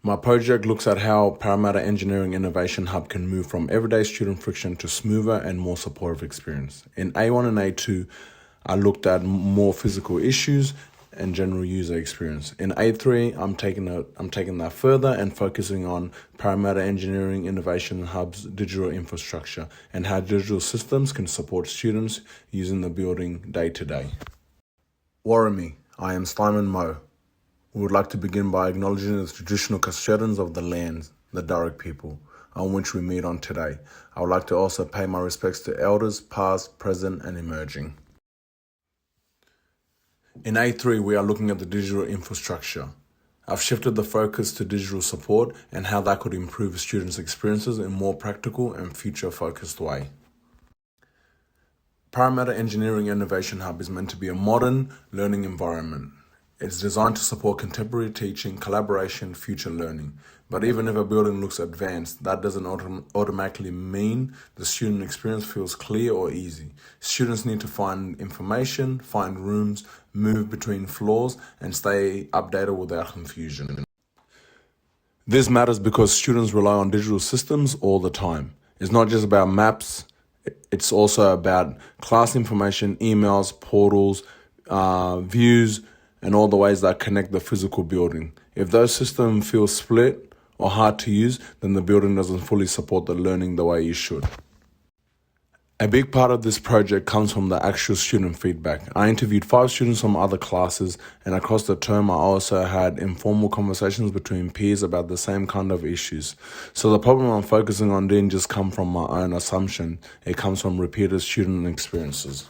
My project looks at how Parramatta Engineering Innovation Hub can move from everyday student friction to smoother and more supportive experience. In A1 and A2, I looked at more physical issues and general user experience. In A3, I'm taking that further and focusing on Parramatta Engineering Innovation Hub's digital infrastructure and how digital systems can support students using the building day to day. Warami, I am Simon Moe. We would like to begin by acknowledging the traditional custodians of the lands, the Darug people, on which we meet on today. I would like to also pay my respects to elders, past, present, and emerging. In A3, we are looking at the digital infrastructure. I've shifted the focus to digital support and how that could improve students' experiences in a more practical and future-focused way. Parramatta Engineering Innovation Hub is meant to be a modern learning environment. It's designed to support contemporary teaching, collaboration, future learning. But even if a building looks advanced, that doesn't automatically mean the student experience feels clear or easy. Students need to find information, find rooms, move between floors, and stay updated without confusion. This matters because students rely on digital systems all the time. It's not just about maps, it's also about class information, emails, portals, views, and all the ways that connect the physical building. If those systems feel split or hard to use, then the building doesn't fully support the learning the way it should. A big part of this project comes from the actual student feedback. I interviewed 5 students from other classes, and across the term I also had informal conversations between peers about the same kind of issues. So the problem I'm focusing on didn't just come from my own assumption, it comes from repeated student experiences.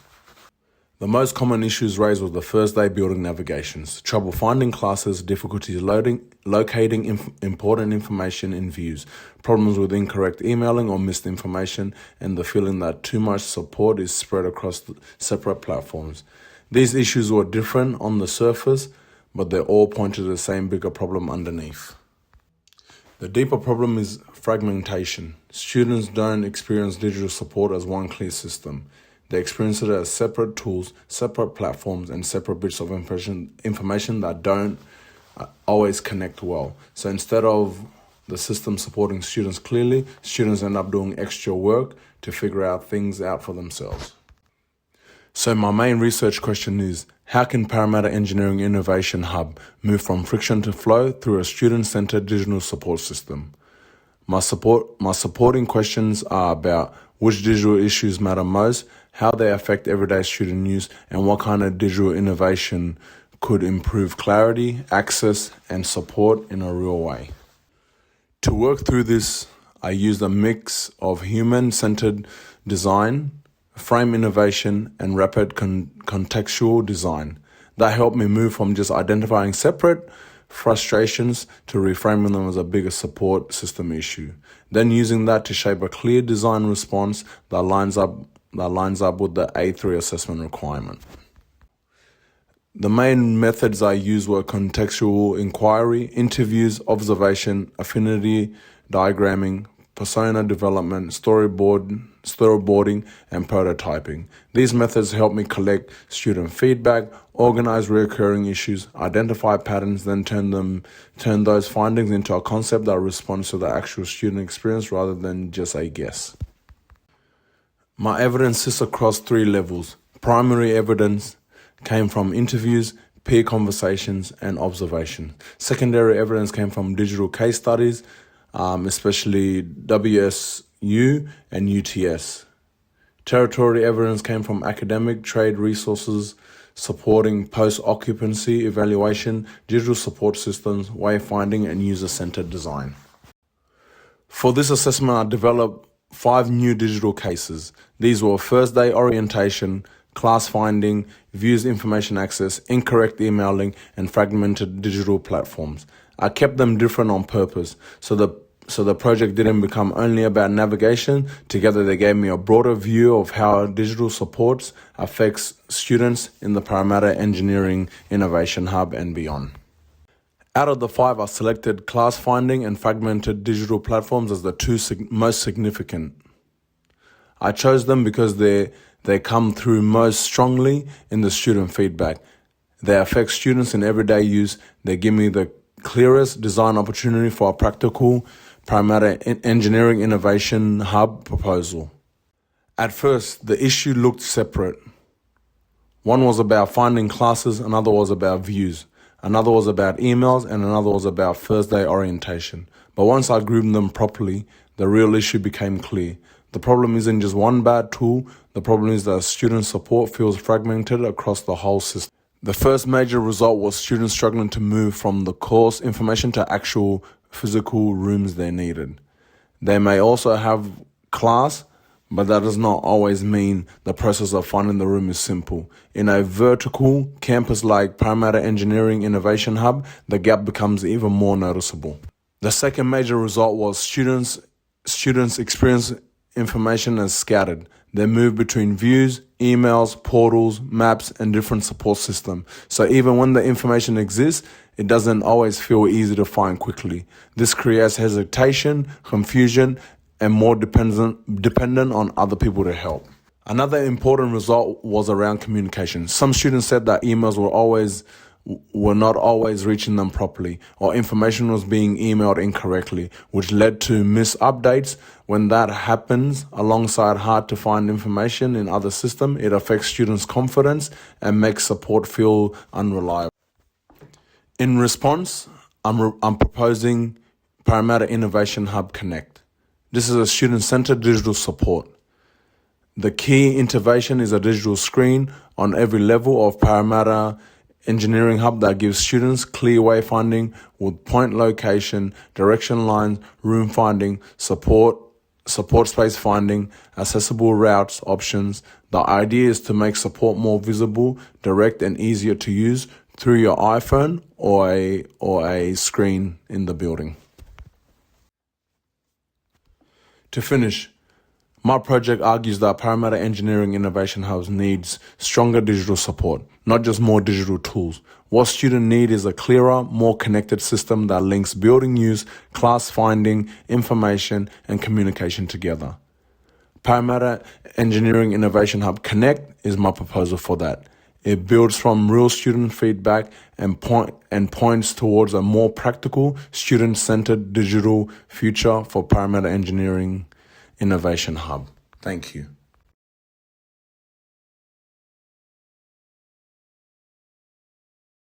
The most common issues raised was the first day building navigations, trouble finding classes, difficulties locating important information in views, problems with incorrect emailing or missed information, and the feeling that too much support is spread across separate platforms. These issues were different on the surface, but they all point to the same bigger problem underneath. The deeper problem is fragmentation. Students don't experience digital support as one clear system. They experience it as separate tools, separate platforms, and separate bits of information that don't always connect well. So instead of the system supporting students clearly, students end up doing extra work to figure things out for themselves. So my main research question is, how can Parramatta Engineering Innovation Hub move from friction to flow through a student-centered digital support system? My supporting questions are about which digital issues matter most, how they affect everyday student use, and what kind of digital innovation could improve clarity, access, and support in a real way. To work through this, I used a mix of human-centered design, frame innovation, and rapid contextual design. That helped me move from just identifying separate frustrations to reframing them as a bigger support system issue. Then using that to shape a clear design response that lines up with the A3 assessment requirement. The main methods I used were contextual inquiry, interviews, observation, affinity diagramming, persona development, storyboarding, and prototyping. These methods help me collect student feedback, organize recurring issues, identify patterns, then turn those findings into a concept that responds to the actual student experience rather than just a guess. My evidence sits across 3 levels. Primary evidence came from interviews, peer conversations, and observation. Secondary evidence came from digital case studies, especially WSU and UTS. Territory evidence came from academic trade resources supporting post-occupancy evaluation, digital support systems, wayfinding, and user-centered design. For this assessment, I developed 5 new digital cases. These were first day orientation, class finding, views information access, incorrect emailing, and fragmented digital platforms. I kept them different on purpose, so the project didn't become only about navigation. Together they gave me a broader view of how digital supports affects students in the Parramatta Engineering Innovation Hub and beyond. Out of the 5, I selected class finding and fragmented digital platforms as the 2 most significant. I chose them because they come through most strongly in the student feedback. They affect students in everyday use. They give me the clearest design opportunity for a practical Parramatta Engineering Innovation Hub proposal. At first, the issue looked separate. One was about finding classes, another was about views, another was about emails, and another was about first day orientation. But once I grouped them properly, the real issue became clear. The problem isn't just one bad tool, the problem is that student support feels fragmented across the whole system. The first major result was students struggling to move from the course information to actual physical rooms they needed. They may also have class, but that does not always mean the process of finding the room is simple. In a vertical campus like Parramatta Engineering Innovation Hub, the gap becomes even more noticeable. The second major result was students experience information as scattered. They move between views, emails, portals, maps, and different support systems. So even when the information exists, it doesn't always feel easy to find quickly. This creates hesitation, confusion, and more dependent on other people to help. Another important result was around communication. Some students said that emails were not always reaching them properly, or information was being emailed incorrectly, which led to missed updates. When that happens, alongside hard to find information in other systems, it affects students' confidence and makes support feel unreliable. In response, I'm proposing Parramatta Innovation Hub Connect. This is a student-centered digital support. The key intervention is a digital screen on every level of Parramatta Engineering Hub that gives students clear wayfinding with point location, direction lines, room finding, support space finding, accessible routes options. The idea is to make support more visible, direct, and easier to use through your iPhone or a screen in the building. To finish, my project argues that Parramatta Engineering Innovation Hubs needs stronger digital support, not just more digital tools. What students need is a clearer, more connected system that links building use, class finding, information, and communication together. Parramatta Engineering Innovation Hub Connect is my proposal for that. It builds from real student feedback and points towards a more practical, student-centered digital future for Parramatta Engineering Innovation Hub. Thank you.